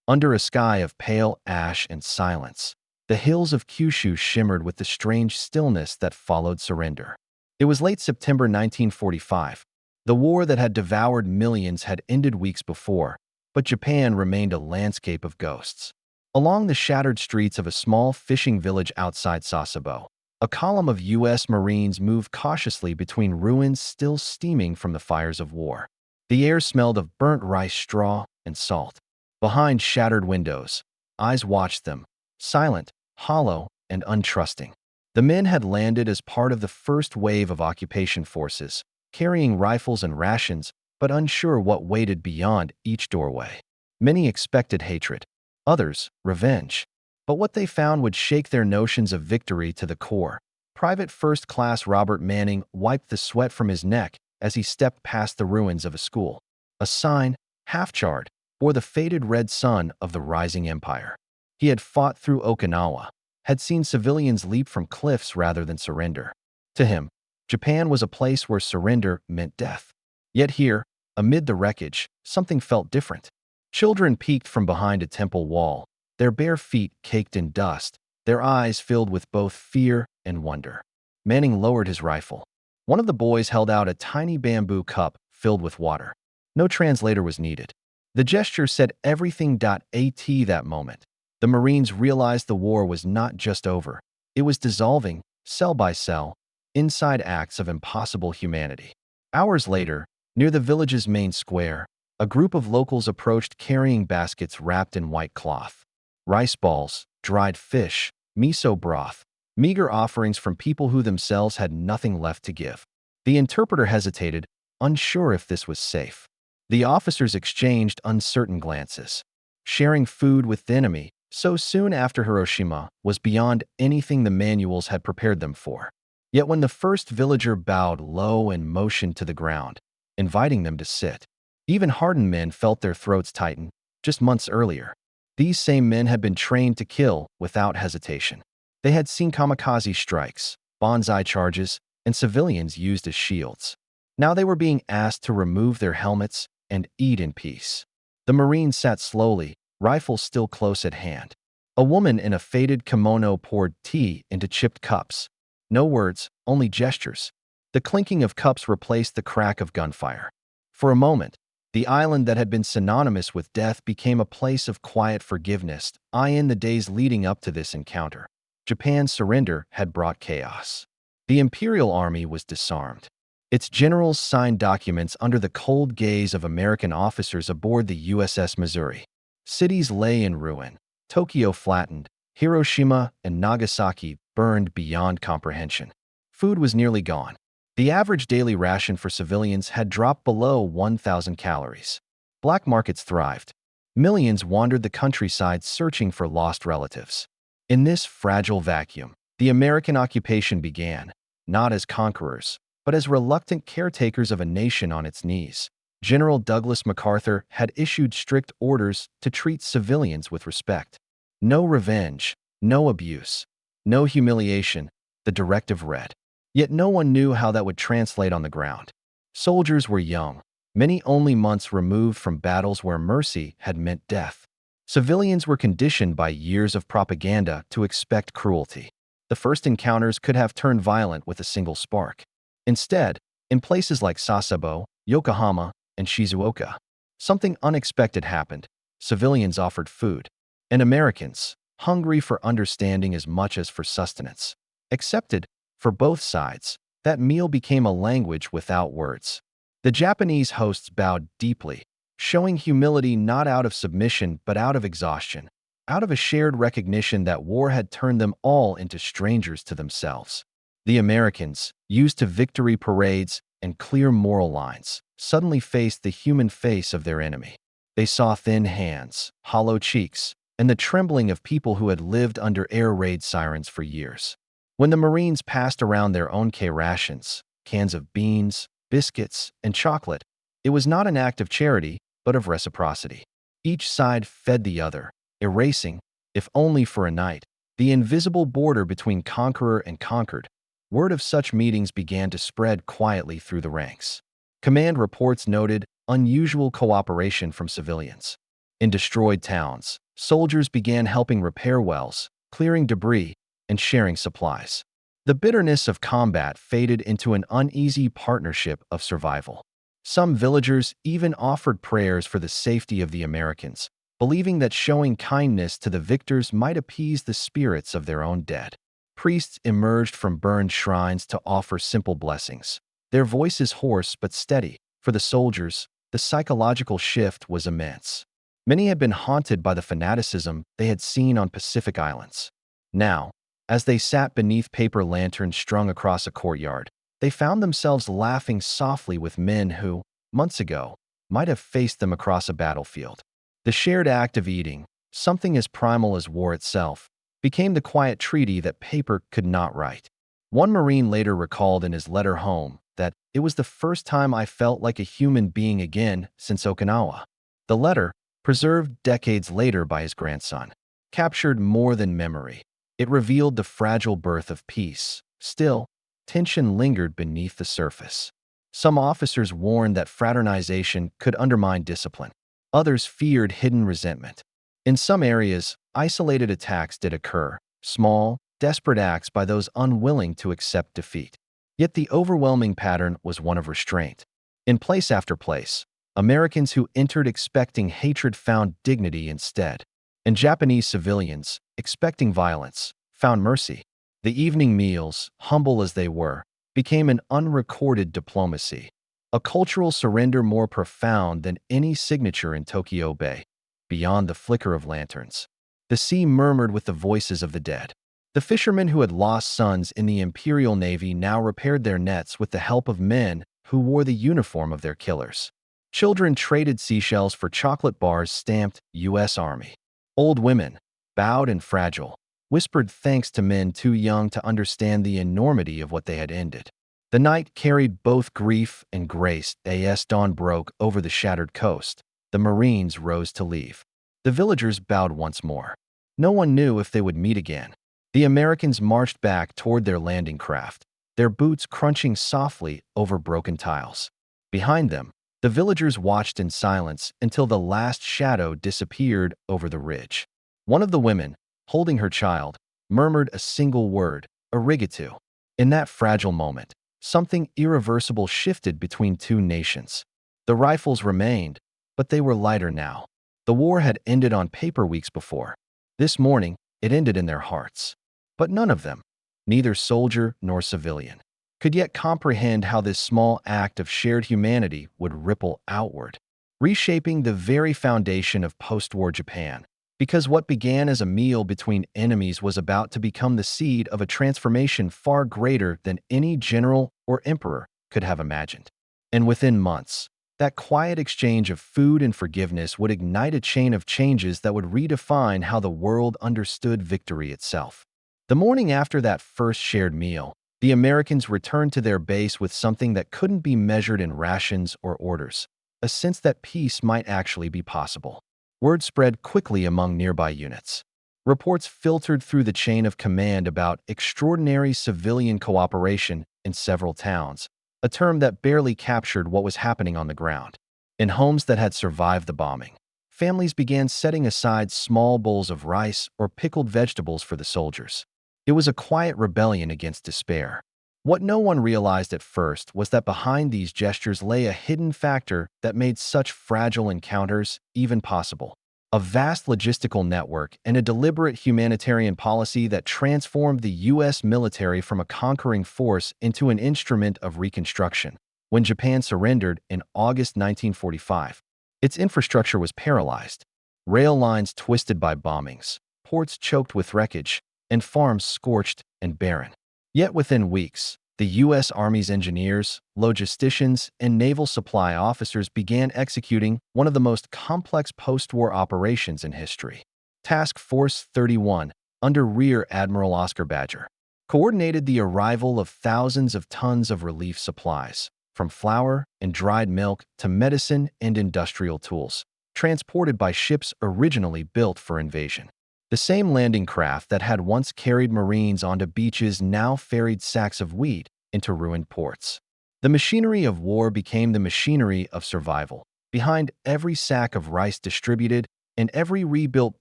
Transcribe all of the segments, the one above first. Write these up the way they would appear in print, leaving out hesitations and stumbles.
Under a sky of pale ash and silence, the hills of Kyushu shimmered with the strange stillness that followed surrender. It was late September 1945. The war that had devoured millions had ended weeks before, but Japan remained a landscape of ghosts. Along the shattered streets of a small fishing village outside Sasebo, a column of U.S. Marines moved cautiously between ruins still steaming from the fires of war. The air smelled of burnt rice straw and salt. Behind shattered windows, eyes watched them, silent, hollow, and untrusting. The men had landed as part of the first wave of occupation forces, carrying rifles and rations, but unsure what waited beyond each doorway. Many expected hatred, others revenge. But what they found would shake their notions of victory to the core. Private First Class Robert Manning wiped the sweat from his neck as he stepped past the ruins of a school. A sign, half-charred, bore the faded red sun of the rising empire. He had fought through Okinawa, had seen civilians leap from cliffs rather than surrender. To him, Japan was a place where surrender meant death. Yet here, amid the wreckage, something felt different. Children peeked from behind a temple wall, their bare feet caked in dust, their eyes filled with both fear and wonder. Manning lowered his rifle. One of the boys held out a tiny bamboo cup filled with water. No translator was needed. The gesture said everything. At that moment, the Marines realized the war was not just over. It was dissolving, cell by cell, inside acts of impossible humanity. Hours later, near the village's main square, a group of locals approached carrying baskets wrapped in white cloth. Rice balls, dried fish, miso broth, meager offerings from people who themselves had nothing left to give. The interpreter hesitated, unsure if this was safe. The officers exchanged uncertain glances. Sharing food with the enemy, so soon after Hiroshima, was beyond anything the manuals had prepared them for. Yet when the first villager bowed low and motioned to the ground, inviting them to sit, even hardened men felt their throats tighten. Just months earlier, these same men had been trained to kill without hesitation. They had seen kamikaze strikes, bonsai charges, and civilians used as shields. Now they were being asked to remove their helmets and eat in peace. The Marines sat slowly, rifles still close at hand. A woman in a faded kimono poured tea into chipped cups. No words, only gestures. The clinking of cups replaced the crack of gunfire. For a moment, the island that had been synonymous with death became a place of quiet forgiveness. In the days leading up to this encounter, Japan's surrender had brought chaos. The Imperial Army was disarmed. Its generals signed documents under the cold gaze of American officers aboard the USS Missouri. Cities lay in ruin, Tokyo flattened, Hiroshima and Nagasaki burned beyond comprehension. Food was nearly gone. The average daily ration for civilians had dropped below 1,000 calories. Black markets thrived. Millions wandered the countryside searching for lost relatives. In this fragile vacuum, the American occupation began, not as conquerors, but as reluctant caretakers of a nation on its knees. General Douglas MacArthur had issued strict orders to treat civilians with respect. No revenge, no abuse, no humiliation, the directive read. Yet no one knew how that would translate on the ground. Soldiers were young, many only months removed from battles where mercy had meant death. Civilians were conditioned by years of propaganda to expect cruelty. The first encounters could have turned violent with a single spark. Instead, in places like Sasebo, Yokohama, and Shizuoka, something unexpected happened. Civilians offered food, and Americans, hungry for understanding as much as for sustenance, accepted. For both sides, that meal became a language without words. The Japanese hosts bowed deeply, showing humility not out of submission but out of exhaustion, out of a shared recognition that war had turned them all into strangers to themselves. The Americans, used to victory parades and clear moral lines, suddenly faced the human face of their enemy. They saw thin hands, hollow cheeks, and the trembling of people who had lived under air raid sirens for years. When the Marines passed around their own rations, cans of beans, biscuits, and chocolate, it was not an act of charity, but of reciprocity. Each side fed the other, erasing, if only for a night, the invisible border between conqueror and conquered. Word of such meetings began to spread quietly through the ranks. Command reports noted unusual cooperation from civilians. In destroyed towns, soldiers began helping repair wells, clearing debris, and sharing supplies. The bitterness of combat faded into an uneasy partnership of survival. Some villagers even offered prayers for the safety of the Americans, believing that showing kindness to the victors might appease the spirits of their own dead. Priests emerged from burned shrines to offer simple blessings, their voices hoarse but steady. For the soldiers, the psychological shift was immense. Many had been haunted by the fanaticism they had seen on Pacific Islands. Now, as they sat beneath paper lanterns strung across a courtyard, they found themselves laughing softly with men who, months ago, might have faced them across a battlefield. The shared act of eating, something as primal as war itself, became the quiet treaty that paper could not write. One Marine later recalled in his letter home that it was the first time I felt like a human being again since Okinawa. The letter, preserved decades later by his grandson, captured more than memory. It revealed the fragile birth of peace. Still, tension lingered beneath the surface. Some officers warned that fraternization could undermine discipline. Others feared hidden resentment. In some areas, isolated attacks did occur, small, desperate acts by those unwilling to accept defeat. Yet the overwhelming pattern was one of restraint. In place after place, Americans who entered expecting hatred found dignity instead, and Japanese civilians, expecting violence, found mercy. The evening meals, humble as they were, became an unrecorded diplomacy, a cultural surrender more profound than any signature in Tokyo Bay. Beyond the flicker of lanterns, the sea murmured with the voices of the dead. The fishermen who had lost sons in the Imperial Navy now repaired their nets with the help of men who wore the uniform of their killers. Children traded seashells for chocolate bars stamped U.S. Army. Old women, bowed and fragile, whispered thanks to men too young to understand the enormity of what they had ended. The night carried both grief and grace. As dawn broke over the shattered coast, the Marines rose to leave. The villagers bowed once more. No one knew if they would meet again. The Americans marched back toward their landing craft, their boots crunching softly over broken tiles. Behind them, the villagers watched in silence until the last shadow disappeared over the ridge. One of the women, holding her child, murmured a single word, arigato. In that fragile moment, something irreversible shifted between two nations. The rifles remained, but they were lighter now. The war had ended on paper weeks before. This morning, it ended in their hearts. But none of them, neither soldier nor civilian, could yet comprehend how this small act of shared humanity would ripple outward, reshaping the very foundation of post-war Japan. Because what began as a meal between enemies was about to become the seed of a transformation far greater than any general or emperor could have imagined. And within months, that quiet exchange of food and forgiveness would ignite a chain of changes that would redefine how the world understood victory itself. The morning after that first shared meal, the Americans returned to their base with something that couldn't be measured in rations or orders, a sense that peace might actually be possible. Word spread quickly among nearby units. Reports filtered through the chain of command about extraordinary civilian cooperation in several towns, a term that barely captured what was happening on the ground. In homes that had survived the bombing, families began setting aside small bowls of rice or pickled vegetables for the soldiers. It was a quiet rebellion against despair. What no one realized at first was that behind these gestures lay a hidden factor that made such fragile encounters even possible. A vast logistical network and a deliberate humanitarian policy that transformed the U.S. military from a conquering force into an instrument of Reconstruction. When Japan surrendered in August 1945, its infrastructure was paralyzed. Rail lines twisted by bombings, ports choked with wreckage, and farms scorched and barren. Yet within weeks, the U.S. Army's engineers, logisticians, and naval supply officers began executing one of the most complex post-war operations in history. Task Force 31, under Rear Admiral Oscar Badger, coordinated the arrival of thousands of tons of relief supplies, from flour and dried milk to medicine and industrial tools, transported by ships originally built for invasion. The same landing craft that had once carried Marines onto beaches now ferried sacks of wheat into ruined ports. The machinery of war became the machinery of survival. Behind every sack of rice distributed, In every rebuilt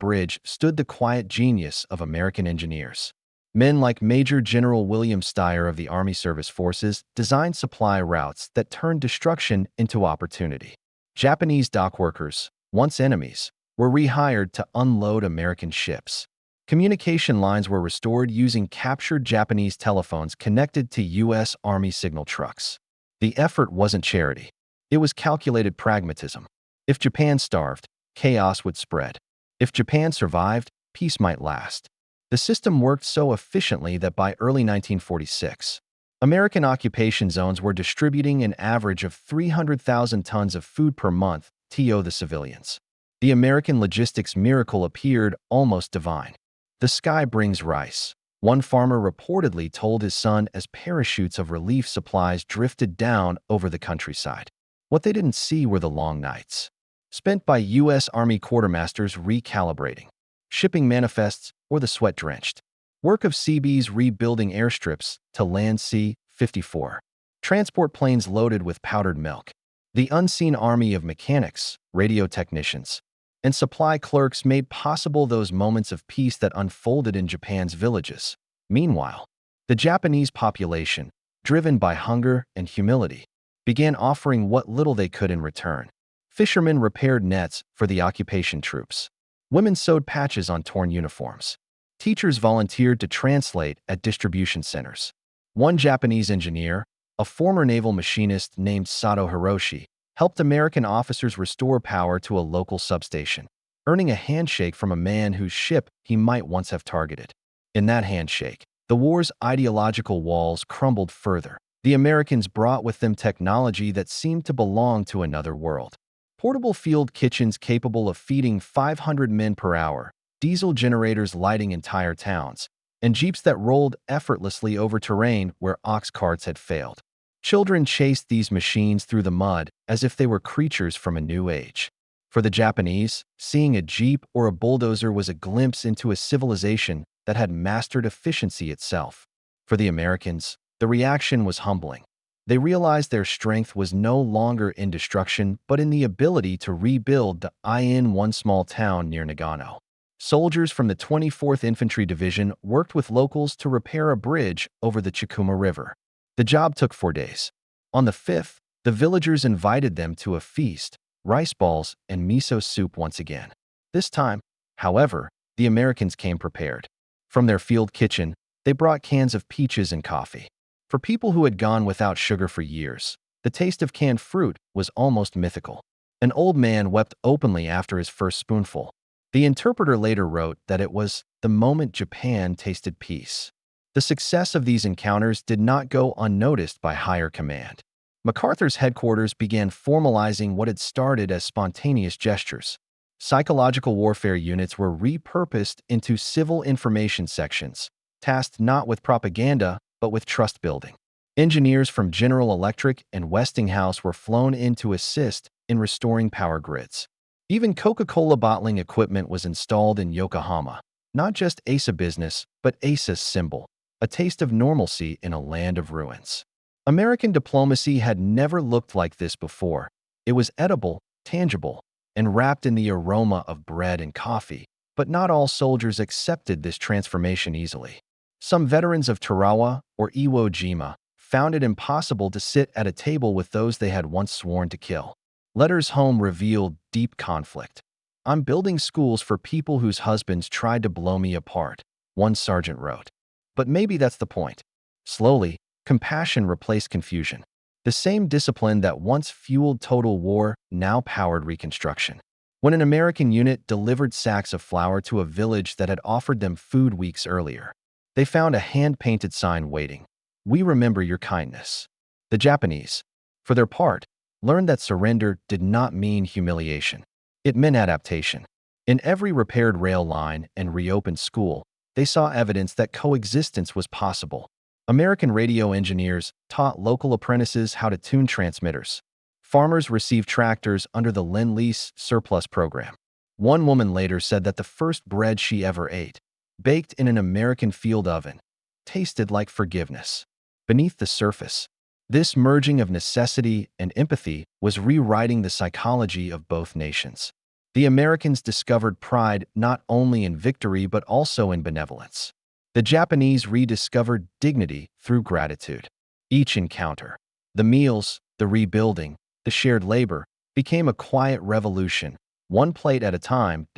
bridge stood the quiet genius of American engineers. Men like Major General William Styer of the Army Service Forces designed supply routes that turned destruction into opportunity. Japanese dockworkers, once enemies, were rehired to unload American ships. Communication lines were restored using captured Japanese telephones connected to U.S. Army signal trucks. The effort wasn't charity. It was calculated pragmatism. If Japan starved, chaos would spread. If Japan survived, peace might last. The system worked so efficiently that by early 1946, American occupation zones were distributing an average of 300,000 tons of food per month to the civilians. The American logistics miracle appeared almost divine. The sky brings rice, one farmer reportedly told his son as parachutes of relief supplies drifted down over the countryside. What they didn't see were the long nights spent by U.S. Army quartermasters recalibrating shipping manifests or the sweat-drenched work of Seabees rebuilding airstrips to land C-54. Transport planes loaded with powdered milk. The unseen army of mechanics, radio technicians, and supply clerks made possible those moments of peace that unfolded in Japan's villages. Meanwhile, the Japanese population, driven by hunger and humility, began offering what little they could in return. Fishermen repaired nets for the occupation troops. Women sewed patches on torn uniforms. Teachers volunteered to translate at distribution centers. One Japanese engineer, a former naval machinist named Sato Hiroshi, helped American officers restore power to a local substation, earning a handshake from a man whose ship he might once have targeted. In that handshake, the war's ideological walls crumbled further. The Americans brought with them technology that seemed to belong to another world. Portable field kitchens capable of feeding 500 men per hour, diesel generators lighting entire towns, and jeeps that rolled effortlessly over terrain where ox carts had failed. Children chased these machines through the mud as if they were creatures from a new age. For the Japanese, seeing a jeep or a bulldozer was a glimpse into a civilization that had mastered efficiency itself. For the Americans, the reaction was humbling. They realized their strength was no longer in destruction, but in the ability to rebuild the in one small town near Nagano. Soldiers from the 24th Infantry Division worked with locals to repair a bridge over the Chikuma River. The job took 4 days. On the 5th, the villagers invited them to a feast, rice balls and miso soup once again. This time, however, the Americans came prepared. From their field kitchen, they brought cans of peaches and coffee. For people who had gone without sugar for years, the taste of canned fruit was almost mythical. An old man wept openly after his first spoonful. The interpreter later wrote that it was the moment Japan tasted peace. The success of these encounters did not go unnoticed by higher command. MacArthur's headquarters began formalizing what had started as spontaneous gestures. Psychological warfare units were repurposed into civil information sections, tasked not with propaganda, but with trust building. Engineers from General Electric and Westinghouse were flown in to assist in restoring power grids. Even Coca-Cola bottling equipment was installed in Yokohama. Not just Asa business, but Asa's symbol, a taste of normalcy in a land of ruins. American diplomacy had never looked like this before. It was edible, tangible, and wrapped in the aroma of bread and coffee. But not all soldiers accepted this transformation easily. Some veterans of Tarawa or Iwo Jima found it impossible to sit at a table with those they had once sworn to kill. Letters home revealed deep conflict. "I'm building schools for people whose husbands tried to blow me apart," one sergeant wrote. But maybe that's the point. Slowly, compassion replaced confusion. The same discipline that once fueled total war now powered Reconstruction. When an American unit delivered sacks of flour to a village that had offered them food weeks earlier, they found a hand-painted sign waiting. "We remember your kindness." The Japanese, for their part, learned that surrender did not mean humiliation. It meant adaptation. In every repaired rail line and reopened school, they saw evidence that coexistence was possible. American radio engineers taught local apprentices how to tune transmitters. Farmers received tractors under the Lend-Lease surplus program. One woman later said that the first bread she ever ate, baked in an American field oven, tasted like forgiveness. Beneath the surface, this merging of necessity and empathy was rewriting the psychology of both nations. The Americans discovered pride not only in victory but also in benevolence. The Japanese rediscovered dignity through gratitude. Each encounter, the meals, the rebuilding, the shared labor, became a quiet revolution, one plate at a time.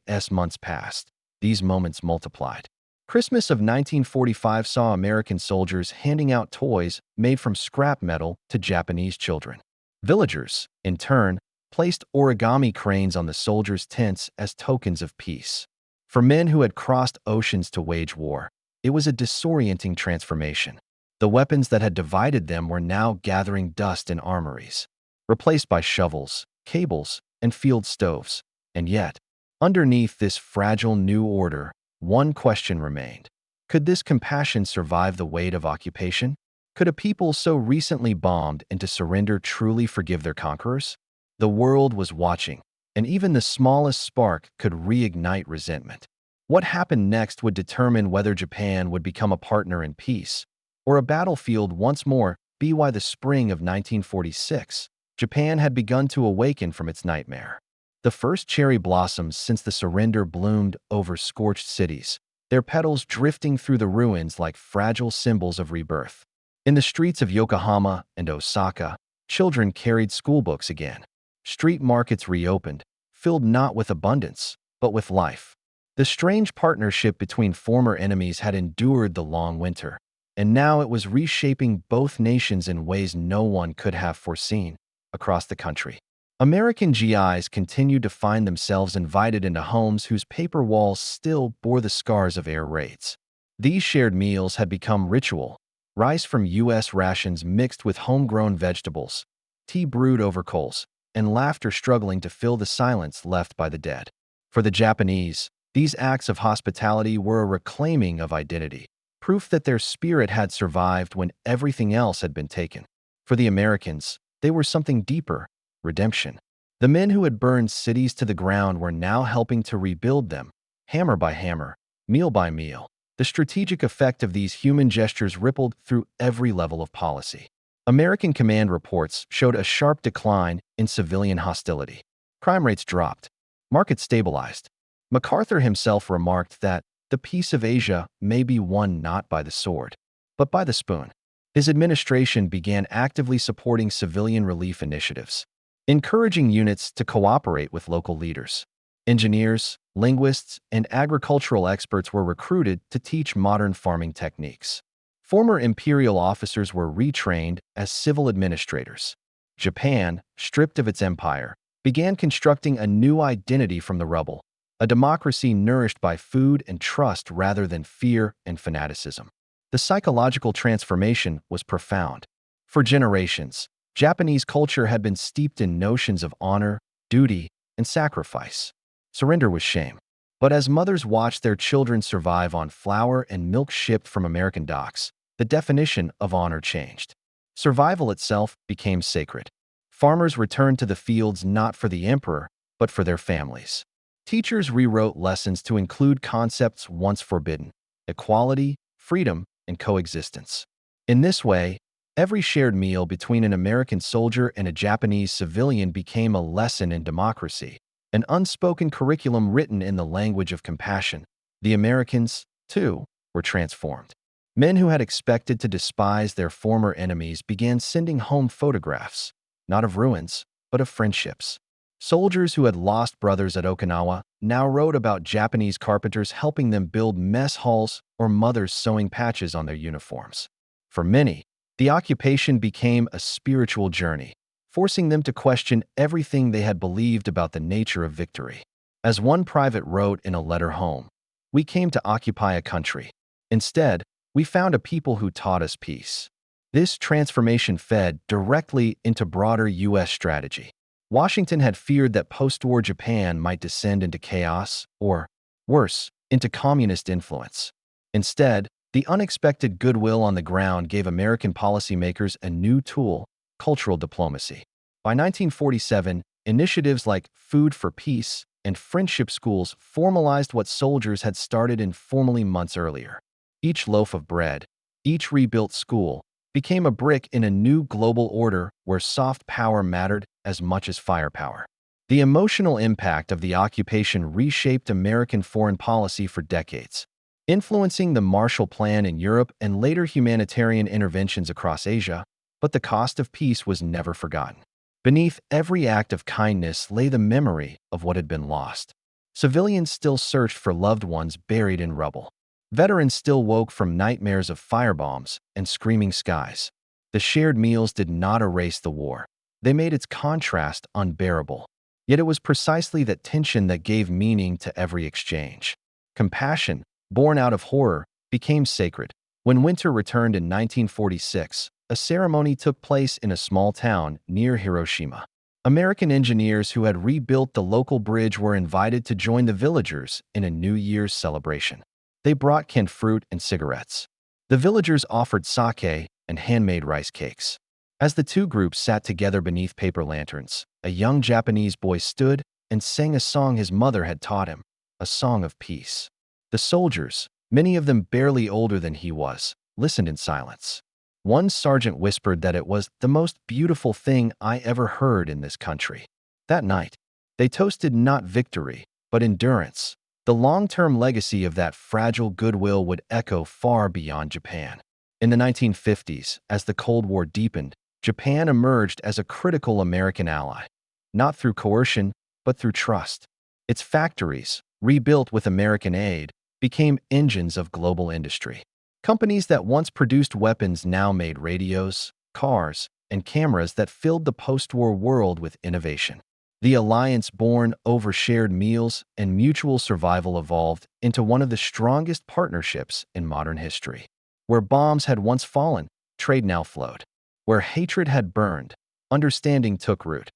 As months passed, these moments multiplied. Christmas of 1945 saw American soldiers handing out toys made from scrap metal to Japanese children. Villagers, in turn, placed origami cranes on the soldiers' tents as tokens of peace. For men who had crossed oceans to wage war, it was a disorienting transformation. The weapons that had divided them were now gathering dust in armories, replaced by shovels, cables, and field stoves. And yet, underneath this fragile new order, one question remained. Could this compassion survive the weight of occupation? Could a people so recently bombed into surrender truly forgive their conquerors? The world was watching, and even the smallest spark could reignite resentment. What happened next would determine whether Japan would become a partner in peace, or a battlefield once more. By the spring of 1946, Japan had begun to awaken from its nightmare. The first cherry blossoms since the surrender bloomed over scorched cities, their petals drifting through the ruins like fragile symbols of rebirth. In the streets of Yokohama and Osaka, children carried schoolbooks again. Street markets reopened, filled not with abundance, but with life. The strange partnership between former enemies had endured the long winter, and now it was reshaping both nations in ways no one could have foreseen. Across the country, American GIs continued to find themselves invited into homes whose paper walls still bore the scars of air raids. These shared meals had become ritual: rice from U.S. rations mixed with homegrown vegetables, tea brewed over coals, and laughter struggling to fill the silence left by the dead. For the Japanese, these acts of hospitality were a reclaiming of identity, proof that their spirit had survived when everything else had been taken. For the Americans, they were something deeper: redemption. The men who had burned cities to the ground were now helping to rebuild them, hammer by hammer, meal by meal. The strategic effect of these human gestures rippled through every level of policy. American command reports showed a sharp decline in civilian hostility. Crime rates dropped. Markets stabilized. MacArthur himself remarked that the peace of Asia may be won not by the sword, but by the spoon. His administration began actively supporting civilian relief initiatives, encouraging units to cooperate with local leaders. Engineers, linguists, and agricultural experts were recruited to teach modern farming techniques. Former imperial officers were retrained as civil administrators. Japan, stripped of its empire, began constructing a new identity from the rubble, a democracy nourished by food and trust rather than fear and fanaticism. The psychological transformation was profound. For generations, Japanese culture had been steeped in notions of honor, duty, and sacrifice. Surrender was shame. But as mothers watched their children survive on flour and milk shipped from American docks, the definition of honor changed. Survival itself became sacred. Farmers returned to the fields not for the emperor, but for their families. Teachers rewrote lessons to include concepts once forbidden: equality, freedom, and coexistence. In this way, every shared meal between an American soldier and a Japanese civilian became a lesson in democracy, an unspoken curriculum written in the language of compassion. The Americans, too, were transformed. Men who had expected to despise their former enemies began sending home photographs, not of ruins, but of friendships. Soldiers who had lost brothers at Okinawa now wrote about Japanese carpenters helping them build mess halls or mothers sewing patches on their uniforms. For many, the occupation became a spiritual journey, forcing them to question everything they had believed about the nature of victory. As one private wrote in a letter home, "We came to occupy a country. Instead, we found a people who taught us peace." This transformation fed directly into broader U.S. strategy. Washington had feared that post-war Japan might descend into chaos, or, worse, into communist influence. Instead, the unexpected goodwill on the ground gave American policymakers a new tool: cultural diplomacy. By 1947, initiatives like Food for Peace and Friendship Schools formalized what soldiers had started informally months earlier. Each loaf of bread, each rebuilt school, became a brick in a new global order where soft power mattered as much as firepower. The emotional impact of the occupation reshaped American foreign policy for decades, influencing the Marshall Plan in Europe and later humanitarian interventions across Asia, but the cost of peace was never forgotten. Beneath every act of kindness lay the memory of what had been lost. Civilians still searched for loved ones buried in rubble. Veterans still woke from nightmares of firebombs and screaming skies. The shared meals did not erase the war. They made its contrast unbearable. Yet it was precisely that tension that gave meaning to every exchange. Compassion, born out of horror, became sacred. When winter returned in 1946, a ceremony took place in a small town near Hiroshima. American engineers who had rebuilt the local bridge were invited to join the villagers in a New Year's celebration. They brought canned fruit and cigarettes. The villagers offered sake and handmade rice cakes. As the two groups sat together beneath paper lanterns, a young Japanese boy stood and sang a song his mother had taught him, a song of peace. The soldiers, many of them barely older than he was, listened in silence. One sergeant whispered that it was the most beautiful thing I ever heard in this country. That night, they toasted not victory, but endurance. The long-term legacy of that fragile goodwill would echo far beyond Japan. In the 1950s, as the Cold War deepened, Japan emerged as a critical American ally, not through coercion, but through trust. Its factories, rebuilt with American aid, became engines of global industry. Companies that once produced weapons now made radios, cars, and cameras that filled the post-war world with innovation. The alliance born over shared meals and mutual survival evolved into one of the strongest partnerships in modern history. Where bombs had once fallen, trade now flowed. Where hatred had burned, understanding took root.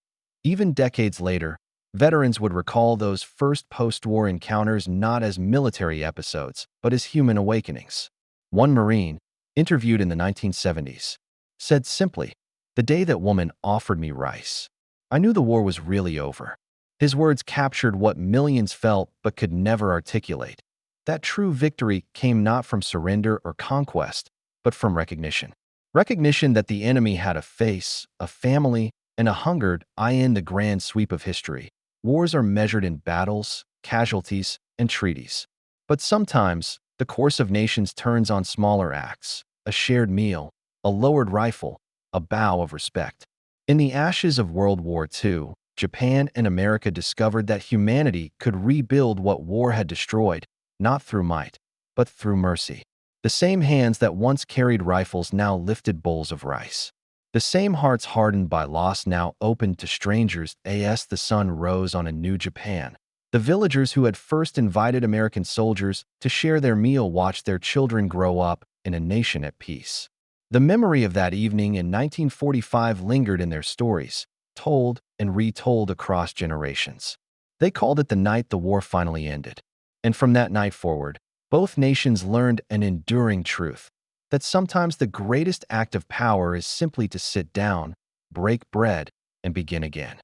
Even decades later, veterans would recall those first post-war encounters not as military episodes, but as human awakenings. One Marine, interviewed in the 1970s, said simply, "The day that woman offered me rice, I knew the war was really over." His words captured what millions felt but could never articulate. That true victory came not from surrender or conquest, but from recognition. Recognition that the enemy had a face, a family, and a hungered eye in the grand sweep of history. Wars are measured in battles, casualties, and treaties. But sometimes, the course of nations turns on smaller acts, a shared meal, a lowered rifle, a bow of respect. In the ashes of World War II, Japan and America discovered that humanity could rebuild what war had destroyed, not through might, but through mercy. The same hands that once carried rifles now lifted bowls of rice. The same hearts hardened by loss now opened to strangers as the sun rose on a new Japan. The villagers who had first invited American soldiers to share their meal watched their children grow up in a nation at peace. The memory of that evening in 1945 lingered in their stories, told and retold across generations. They called it the night the war finally ended. And from that night forward, both nations learned an enduring truth, that sometimes the greatest act of power is simply to sit down, break bread, and begin again.